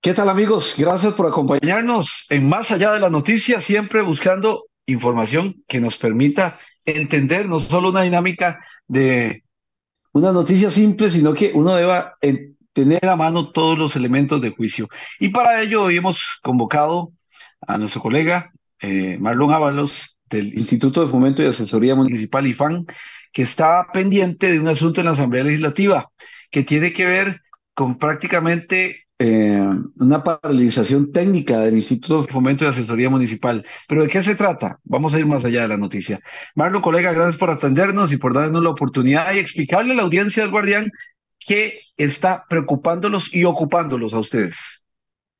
¿Qué tal amigos? Gracias por acompañarnos en Más Allá de la Noticia, siempre buscando información que nos permita entender no solo una dinámica de una noticia simple, sino que uno deba tener a mano todos los elementos de juicio. Y para ello hoy hemos convocado a nuestro colega Marlon Ábalos del Instituto de Fomento y Asesoría Municipal IFAN, que está pendiente de un asunto en la Asamblea Legislativa que tiene que ver con prácticamente una paralización técnica del Instituto de Fomento y Asesoría Municipal. ¿Pero de qué se trata? Vamos a ir más allá de la noticia. Marlon, colega, gracias por atendernos y por darnos la oportunidad y explicarle a la audiencia del Guardián qué está preocupándolos y ocupándolos a ustedes.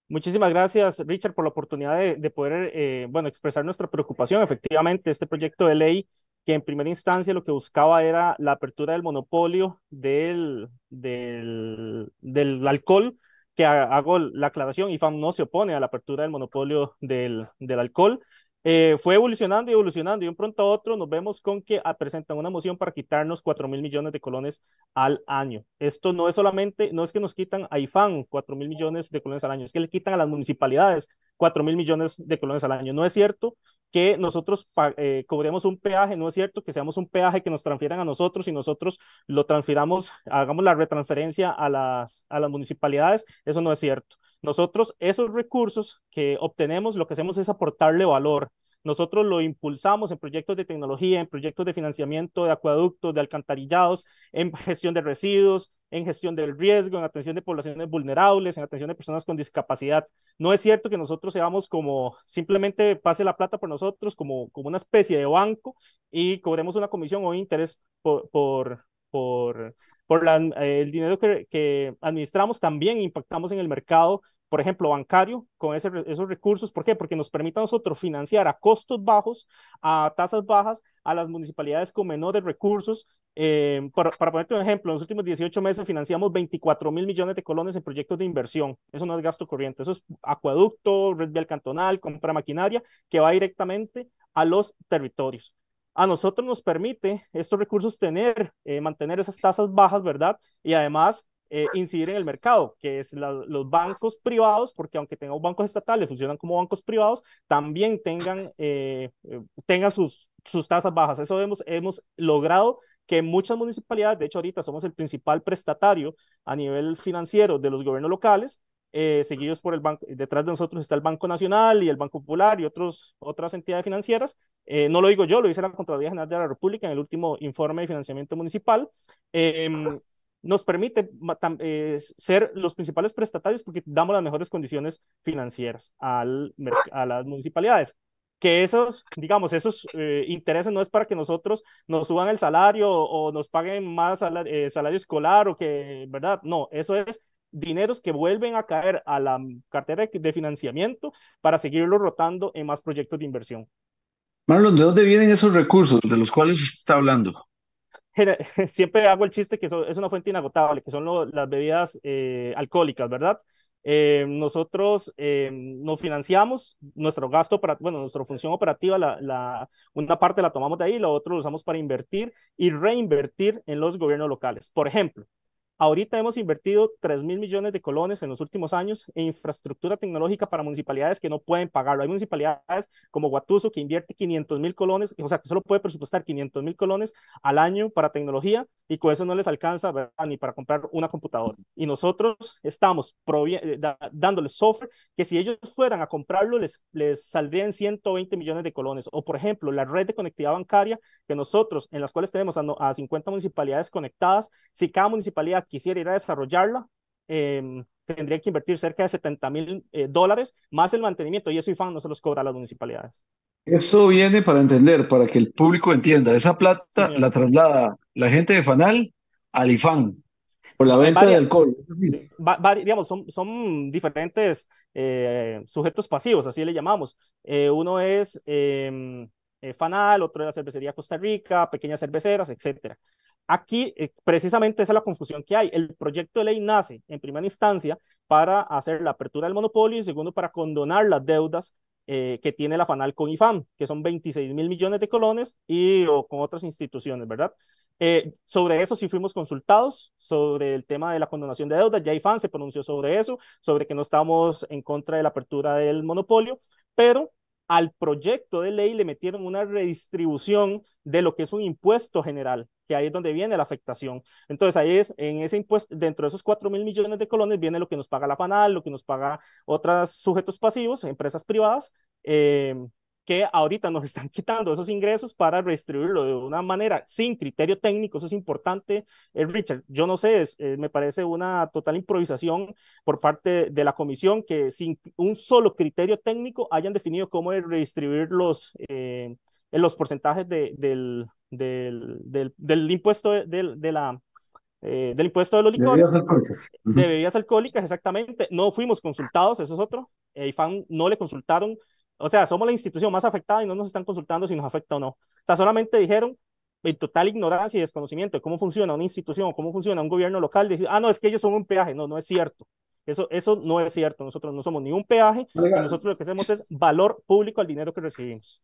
Muchísimas gracias, Richard, por la oportunidad de poder, bueno, expresar nuestra preocupación. Efectivamente, este proyecto de ley que en primera instancia lo que buscaba era la apertura del monopolio del alcohol, que hago la aclaración, IFAM no se opone a la apertura del monopolio del alcohol. Fue evolucionando y evolucionando y de un pronto a otro nos vemos con que presentan una moción para quitarnos 4.000 millones de colones al año. Esto no es solamente, no es que nos quitan a IFAN 4.000 millones de colones al año, es que le quitan a las municipalidades 4.000 millones de colones al año. No es cierto que nosotros cobremos un peaje, no es cierto que seamos un peaje que nos transfieran a nosotros y nosotros lo transfiramos, hagamos la retransferencia a las municipalidades, eso no es cierto. Nosotros esos recursos que obtenemos, lo que hacemos es aportarle valor. Nosotros lo impulsamos en proyectos de tecnología, en proyectos de financiamiento de acueductos, de alcantarillados, en gestión de residuos, en gestión del riesgo, en atención de poblaciones vulnerables, en atención de personas con discapacidad. No es cierto que nosotros seamos como simplemente pase la plata por nosotros, como una especie de banco y cobremos una comisión o interés el dinero que administramos. También impactamos en el mercado, por ejemplo, bancario, con esos recursos. ¿Por qué? Porque nos permite a nosotros financiar a costos bajos, a tasas bajas, a las municipalidades con menores recursos. Para ponerte un ejemplo, en los últimos 18 meses financiamos 24.000 millones de colones en proyectos de inversión. Eso no es gasto corriente, eso es acueducto, red vial cantonal, compra maquinaria, que va directamente a los territorios. A nosotros nos permite estos recursos mantener esas tasas bajas, ¿verdad? Y además incidir en el mercado, que es los bancos privados, porque aunque tengamos bancos estatales, funcionan como bancos privados, también tengan sus tasas bajas. Eso hemos logrado que muchas municipalidades, de hecho ahorita somos el principal prestatario a nivel financiero de los gobiernos locales, seguidos por el banco. Detrás de nosotros está el Banco Nacional y el Banco Popular y otras entidades financieras. No lo digo yo, lo dice la Contraloría General de la República en el último informe de financiamiento municipal. Nos permite ser los principales prestatarios porque damos las mejores condiciones financieras a las municipalidades. Que digamos, esos intereses no es para que nosotros nos suban el salario o nos paguen más salario escolar o que, ¿verdad? No, eso es dineros que vuelven a caer a la cartera de financiamiento para seguirlo rotando en más proyectos de inversión. Marlon, ¿de dónde vienen esos recursos de los cuales usted está hablando? Siempre hago el chiste que es una fuente inagotable, que son las bebidas alcohólicas, ¿verdad? Nosotros nos financiamos nuestro gasto, bueno, nuestra función operativa, una parte la tomamos de ahí, la otra lo usamos para invertir y reinvertir en los gobiernos locales. Por ejemplo, ahorita hemos invertido 3.000 millones de colones en los últimos años en infraestructura tecnológica para municipalidades que no pueden pagarlo. Hay municipalidades como Guatuso que invierte 500.000 colones, o sea, que solo puede presupuestar 500.000 colones al año para tecnología y con eso no les alcanza, ¿verdad? Ni para comprar una computadora. Y nosotros estamos dándoles software que si ellos fueran a comprarlo les saldrían 120 millones de colones. O por ejemplo, la red de conectividad bancaria que nosotros, en las cuales tenemos a 50 municipalidades conectadas, si cada municipalidad quisiera ir a desarrollarla, tendría que invertir cerca de $70.000 más el mantenimiento y eso IFAN no se los cobra a las municipalidades. Eso viene para entender, para que el público entienda. Esa Sí, plata señor. la traslada la gente de Fanal al IFAN por la Hay venta de varias, alcohol. Es decir, sí, digamos, son diferentes sujetos pasivos, así le llamamos. Uno es Fanal, otro es la cervecería Costa Rica, pequeñas cerveceras, etcétera. Aquí, precisamente esa es la confusión que hay. El proyecto de ley nace en primera instancia para hacer la apertura del monopolio y segundo para condonar las deudas que tiene la FANAL con IFAM, que son 26.000 millones de colones o con otras instituciones, ¿verdad? Sobre eso sí fuimos consultados, sobre el tema de la condonación de deuda. Ya IFAN se pronunció sobre eso, sobre que no estamos en contra de la apertura del monopolio, pero al proyecto de ley le metieron una redistribución de lo que es un impuesto general, que ahí es donde viene la afectación. Entonces ahí es, en ese impuesto, dentro de esos 4.000 millones de colones, viene lo que nos paga la FANAL, lo que nos paga otros sujetos pasivos, empresas privadas, que ahorita nos están quitando esos ingresos para redistribuirlo de una manera sin criterio técnico. Eso es importante, Richard. Yo no sé, me parece una total improvisación por parte de la comisión que sin un solo criterio técnico hayan definido cómo redistribuir los porcentajes del impuesto del impuesto de los De bebidas licores, alcohólicas. de bebidas alcohólicas, exactamente. No fuimos consultados, eso es otro. IFAN no le consultaron. O sea, somos la institución más afectada y no nos están consultando si nos afecta o no. O sea, solamente dijeron en total ignorancia y desconocimiento de cómo funciona una institución o cómo funciona un gobierno local, decir, no, es que ellos son un peaje. No, no es cierto. Eso no es cierto. Nosotros no somos ni un peaje y Oiga, nosotros lo que hacemos es valor público al dinero que recibimos.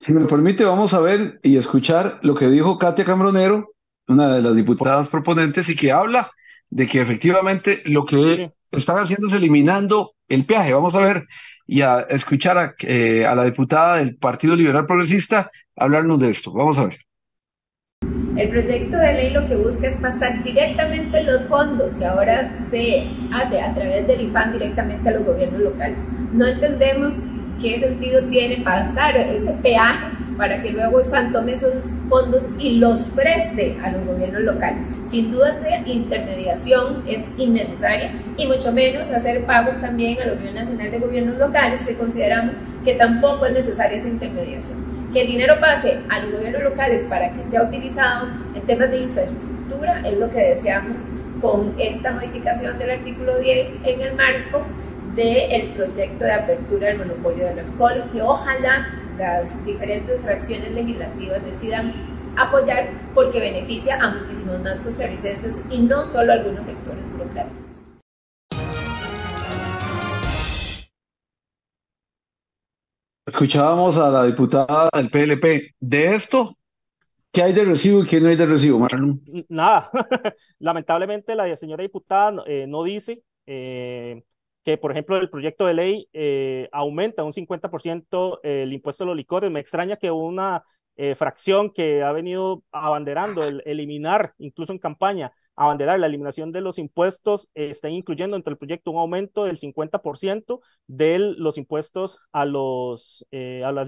si me permite, vamos a ver y escuchar lo que dijo Katia Cambronero, una de las diputadas proponentes, y que habla de que efectivamente lo Sí, que sí. están haciendo es eliminando el peaje. Vamos a ver y a escuchar a la diputada del Partido Liberal Progresista hablarnos de esto. Vamos a ver. El proyecto de ley lo que busca es pasar directamente los fondos que ahora se hace a través del IFAN directamente a los gobiernos locales. No entendemos qué sentido tiene pasar ese peaje para que luego IFAN tome esos fondos y los preste a los gobiernos locales. Sin duda esta intermediación es innecesaria y mucho menos hacer pagos también a la Unión Nacional de Gobiernos Locales, que consideramos que tampoco es necesaria esa intermediación. Que el dinero pase a los gobiernos locales para que sea utilizado en temas de infraestructura es lo que deseamos con esta modificación del artículo 10 en el marco del proyecto de apertura del monopolio del alcohol, que ojalá las diferentes fracciones legislativas decidan apoyar porque beneficia a muchísimos más costarricenses y no solo a algunos sectores burocráticos. Escuchábamos a la diputada del PLP. De esto, ¿qué hay de recibo y qué no hay de recibo, Marlon? Nada. Lamentablemente la señora diputada no dice que, por ejemplo, el proyecto de ley aumenta un 50% el impuesto a los licores. Me extraña que una fracción que ha venido abanderando el eliminar, incluso en campaña, abanderar la eliminación de los impuestos, estén incluyendo entre el proyecto un aumento del 50% de los impuestos a las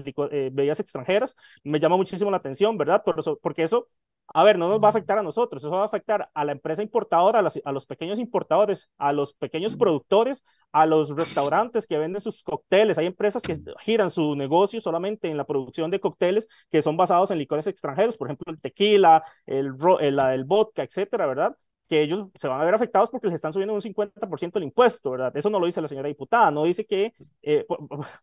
bebidas extranjeras. Me llama muchísimo la atención, ¿verdad? Porque eso, a ver, no nos va a afectar a nosotros, eso va a afectar a la empresa importadora, a los pequeños importadores, a los pequeños productores, a los restaurantes que venden sus cócteles. Hay empresas que giran su negocio solamente en la producción de cócteles que son basados en licores extranjeros, por ejemplo, el tequila, el vodka, etcétera, ¿verdad? Que ellos se van a ver afectados porque les están subiendo un 50% el impuesto, ¿verdad? Eso no lo dice la señora diputada, no dice que,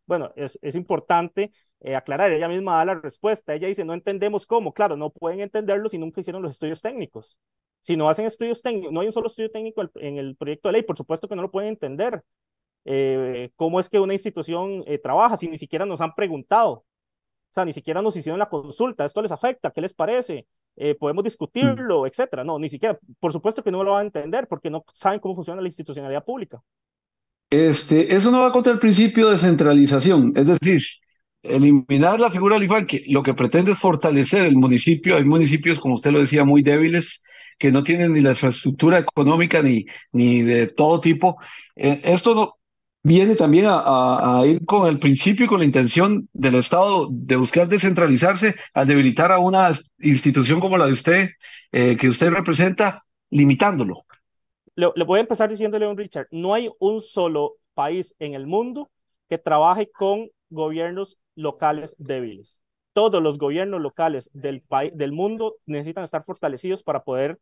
bueno, es importante aclarar, ella misma da la respuesta, ella dice, no entendemos cómo, claro, no pueden entenderlo si nunca hicieron los estudios técnicos. Si no hacen estudios técnicos, no hay un solo estudio técnico en el proyecto de ley, por supuesto que no lo pueden entender. ¿Cómo es que una institución trabaja si ni siquiera nos han preguntado? O sea, ni siquiera nos hicieron la consulta, ¿esto les afecta? ¿Qué les parece? Podemos discutirlo, etcétera. No, ni siquiera, por supuesto que no lo van a entender porque no saben cómo funciona la institucionalidad pública. Eso no va contra el principio de centralización, es decir, eliminar la figura del IFAN, que lo que pretende es fortalecer el municipio. Hay municipios, como usted lo decía, muy débiles, que no tienen ni la infraestructura económica ni de todo tipo. Esto no, viene también a ir con el principio y con la intención del Estado de buscar descentralizarse al debilitar a una institución como la de usted, que usted representa, limitándolo. Le voy a empezar diciéndole a un Richard, no hay un solo país en el mundo que trabaje con gobiernos locales débiles. Todos los gobiernos locales del mundo necesitan estar fortalecidos para poder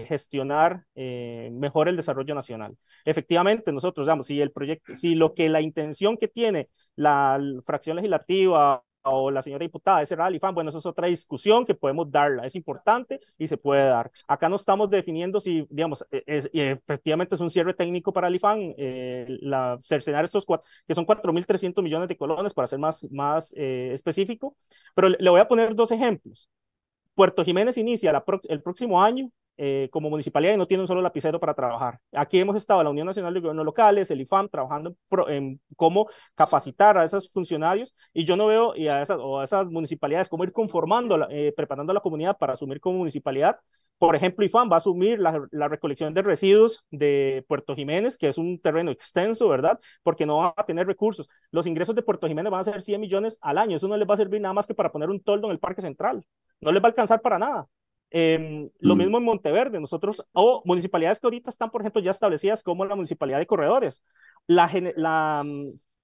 gestionar mejor el desarrollo nacional. Efectivamente, nosotros, digamos, si el proyecto, si lo que la intención que tiene la fracción legislativa o la señora diputada es cerrar el IFAN, bueno, eso es otra discusión que podemos darla, es importante y se puede dar. Acá no estamos definiendo si, digamos, efectivamente es un cierre técnico para el IFAN, cercenar estos que son 4.300 millones de colones, para ser más específico, pero le voy a poner dos ejemplos. Puerto Jiménez inicia el próximo año como municipalidad y no tiene un solo lapicero para trabajar. Aquí hemos estado, la Unión Nacional de Gobiernos Locales, el IFAM, trabajando en cómo capacitar a esos funcionarios y yo no veo y a esas municipalidades cómo ir conformando, preparando a la comunidad para asumir como municipalidad. Por ejemplo, IFAM va a asumir la recolección de residuos de Puerto Jiménez, que es un terreno extenso, ¿verdad? Porque no va a tener recursos. Los ingresos de Puerto Jiménez van a ser 100 millones al año. Eso no les va a servir nada más que para poner un toldo en el Parque Central. No les va a alcanzar para nada. Lo mismo en Monteverde, nosotros, o municipalidades que ahorita están, por ejemplo, ya establecidas como la municipalidad de Corredores.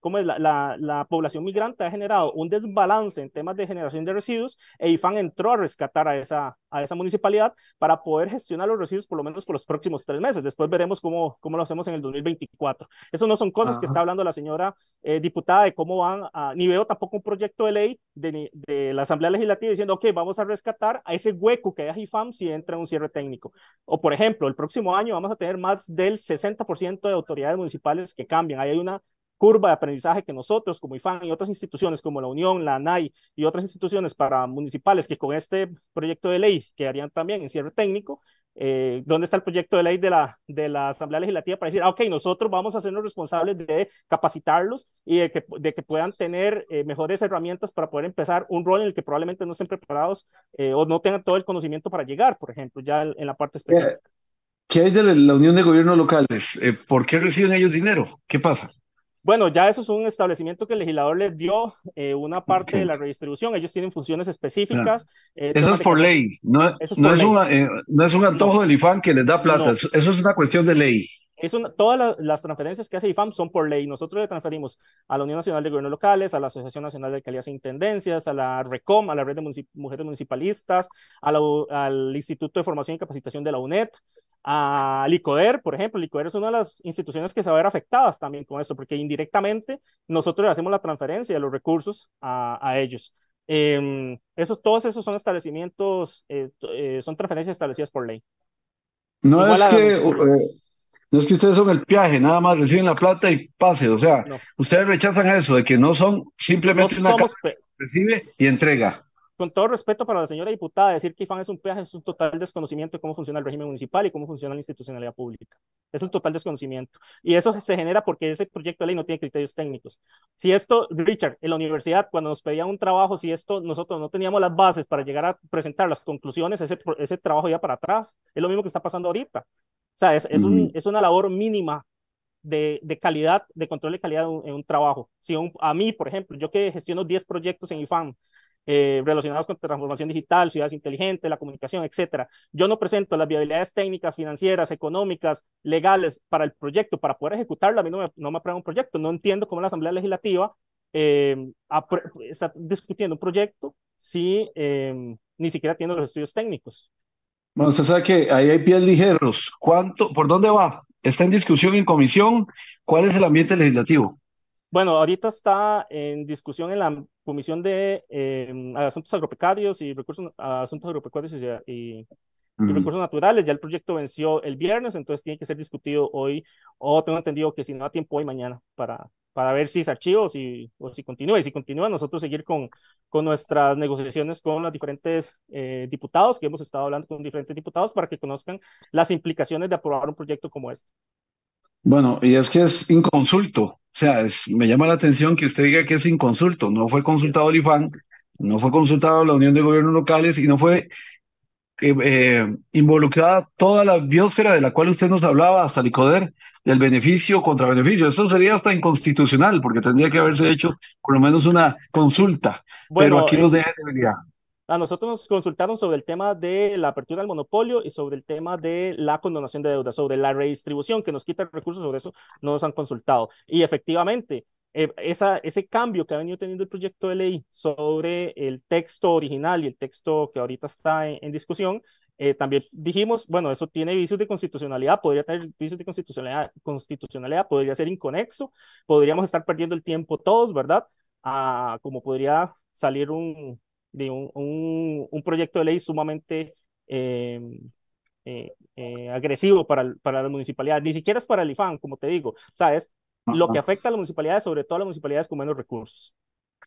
¿Cómo es? La población migrante ha generado un desbalance en temas de generación de residuos e IFAN entró a rescatar a esa municipalidad para poder gestionar los residuos por lo menos por los próximos 3 meses. Después veremos cómo lo hacemos en el 2024. Eso no son cosas que está hablando la señora diputada de cómo van a, ni veo tampoco un proyecto de ley de la Asamblea Legislativa diciendo, ok, vamos a rescatar a ese hueco que hay a IFAM si entra en un cierre técnico. O por ejemplo, el próximo año vamos a tener más del 60% de autoridades municipales que cambian. Ahí hay una curva de aprendizaje que nosotros como IFAN y otras instituciones como la Unión, la ANAI y otras instituciones para municipales que con este proyecto de ley quedarían también en cierre técnico, ¿dónde está el proyecto de ley de la Asamblea Legislativa para decir, ok, nosotros vamos a hacernos responsables de capacitarlos y de que puedan tener mejores herramientas para poder empezar un rol en el que probablemente no estén preparados o no tengan todo el conocimiento para llegar, por ejemplo, ya en la parte especial? ¿Qué hay de la Unión de Gobiernos Locales? ¿Por qué reciben ellos dinero? ¿Qué pasa? Bueno, ya eso es un establecimiento que el legislador les dio una parte de Okay. la redistribución. Ellos tienen funciones Ah, específicas. eso es por ley, Eso es por ley. no es un No, antojo del IFAN que les da plata, no. eso es una cuestión de ley. Todas las transferencias que hace IFAM son por ley. Nosotros le transferimos a la Unión Nacional de Gobiernos Locales, a la Asociación Nacional de Alcaldías e Intendencias, a la RECOM, a la Red de Mujeres Municipalistas, al Instituto de Formación y Capacitación de la UNED, a Licoder, por ejemplo. Licoder es una de las instituciones que se va a ver afectadas también con esto, porque indirectamente nosotros le hacemos la transferencia de los recursos a ellos. Todos esos son establecimientos, son transferencias establecidas por ley. No Igual es a las que, municipalidades. no es que ustedes son el peaje, nada más reciben la plata y pase, o sea, No, ustedes rechazan eso de que no son no simplemente una caja somos, que recibe y entrega. con todo respeto para la señora diputada, decir que IFAN es un peaje es un total desconocimiento de cómo funciona el régimen municipal y cómo funciona la institucionalidad pública. Es un total desconocimiento. Y eso se genera porque ese proyecto de ley no tiene criterios técnicos. Si esto, Richard, en la universidad, cuando nos pedían un trabajo, si esto nosotros no teníamos las bases para llegar a presentar las conclusiones, ese trabajo ya para atrás. Es lo mismo que está pasando ahorita. O sea, es una labor mínima de calidad, de control de calidad en un trabajo. Si a mí, por ejemplo, yo que gestiono 10 proyectos en IFAM, relacionados con transformación digital, ciudades inteligentes, la comunicación, etcétera. Yo no presento las viabilidades técnicas, financieras, económicas, legales para el proyecto, para poder ejecutarlo. A mí no me aprueba un proyecto. No entiendo cómo la Asamblea Legislativa está discutiendo un proyecto si ni siquiera tiene los estudios técnicos. Bueno, usted sabe que ahí hay pies ligeros. ¿Por dónde va? ¿Está en discusión en comisión? ¿Cuál es el ambiente legislativo? Bueno, ahorita está en discusión en la Comisión de Asuntos Agropecuarios y Asuntos Agropecuarios y Recursos Naturales. Ya el proyecto venció el viernes, entonces tiene que ser discutido hoy, o tengo entendido que si no da tiempo hoy, mañana, para ver si se archiva o si continúa. Y si continúa, nosotros seguir con nuestras negociaciones con los diferentes diputados, que hemos estado hablando con diferentes diputados para que conozcan las implicaciones de aprobar un proyecto como este. Bueno, y es que es inconsulto. O sea, me llama la atención que usted diga que es inconsulto. No fue consultado el IFAN, no fue consultado la Unión de Gobiernos Locales y no fue involucrada toda la biosfera de la cual usted nos hablaba, hasta el ICODER, del beneficio contra beneficio. Esto sería hasta inconstitucional, porque tendría que haberse hecho por lo menos una consulta, pero Bueno, aquí nos deja debilidad. a nosotros nos consultaron sobre el tema de la apertura del monopolio y sobre el tema de la condonación de deuda, sobre la redistribución que nos quita recursos, sobre eso no nos han consultado. Y efectivamente, ese cambio que ha venido teniendo el proyecto de ley sobre el texto original y el texto que ahorita está en discusión, también dijimos, bueno, eso tiene vicios de constitucionalidad, podría tener vicios de constitucionalidad, podría ser inconexo, podríamos estar perdiendo el tiempo todos, ¿verdad? Como podría salir un proyecto de ley sumamente agresivo para la municipalidad. Ni siquiera es para el IFAN, como te digo. O sea, es lo que afecta a las municipalidades, sobre todo a las municipalidades con menos recursos.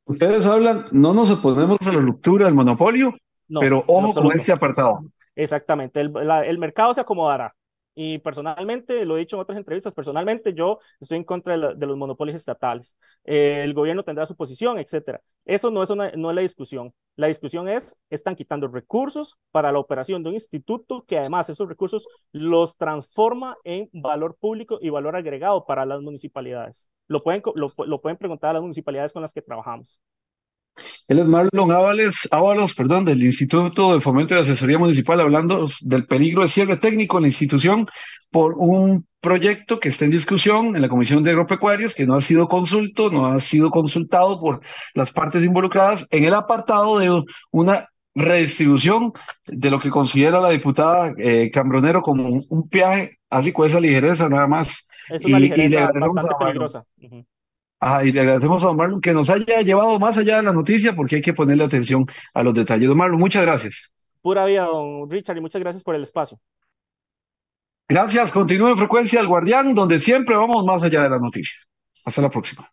Ustedes hablan, no nos oponemos a la ruptura del monopolio, No, pero en lo ojo con absoluto. este apartado. Exactamente, el mercado se acomodará. Y personalmente, lo he dicho en otras entrevistas, personalmente yo estoy en contra de los monopolios estatales. El gobierno tendrá su posición, etcétera. Eso no es la discusión. La discusión es, están quitando recursos para la operación de un instituto que además esos recursos los transforma en valor público y valor agregado para las municipalidades. Lo pueden preguntar a las municipalidades con las que trabajamos. Él es Marlon Ábalos, perdón, del Instituto de Fomento y Asesoría Municipal, hablando del peligro de cierre técnico en la institución por un proyecto que está en discusión en la Comisión de Agropecuarios, que no ha sido consultado por las partes involucradas en el apartado de una redistribución de lo que considera la diputada Cambronero como un peaje, así con esa ligereza nada más. Es una Y le ligereza agradecemos a bastante Marlon. peligrosa. Ujú. Y le agradecemos a don Marlon que nos haya llevado más allá de la noticia porque hay que ponerle atención a los detalles. Don Marlon, muchas gracias. Pura vida, don Richard, y muchas gracias por el espacio. Gracias, continúe en Frecuencia del Guardián, donde siempre vamos más allá de la noticia. Hasta la próxima.